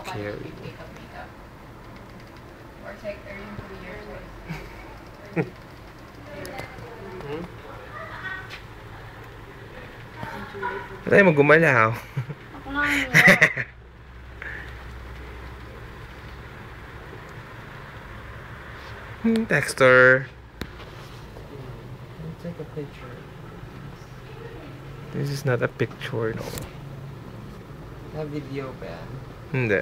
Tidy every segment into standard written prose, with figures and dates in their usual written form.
scary. Or sector yung 2 years old. Tayo magumalaw. Ako lang yun. Texter. Let's take a picture. This is not a picture, no. Na video ba yan? Hindi.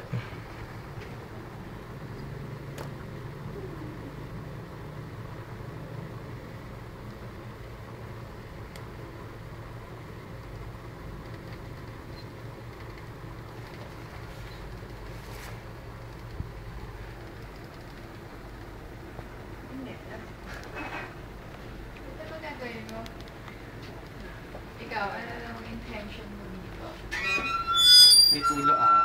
Ikaw, ano lang intention mo dito? May tulo ah.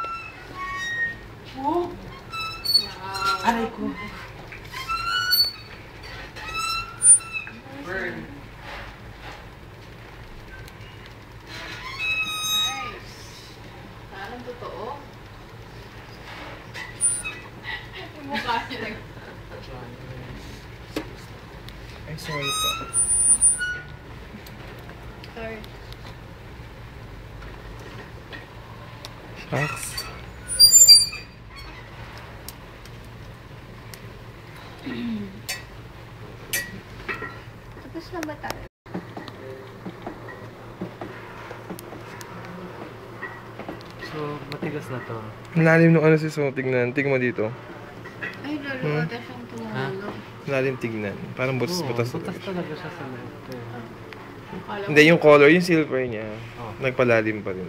Wow! Aray ko! Burn! Nice! Parang totoo. Yung mukha niya lang. Ay, sorry po. Sorry. Shucks. Tapos na ba tayo? So, matigas na to. Ang lalim nung ano sis, tignan. Tignan mo dito. Ay, lalo ata siyang tumulong. Lalim tignan. Parang butas-butas. Butas talaga siya sa left. Hindi, yung color, yung silver niya. Oh. Nagpalalim pa rin.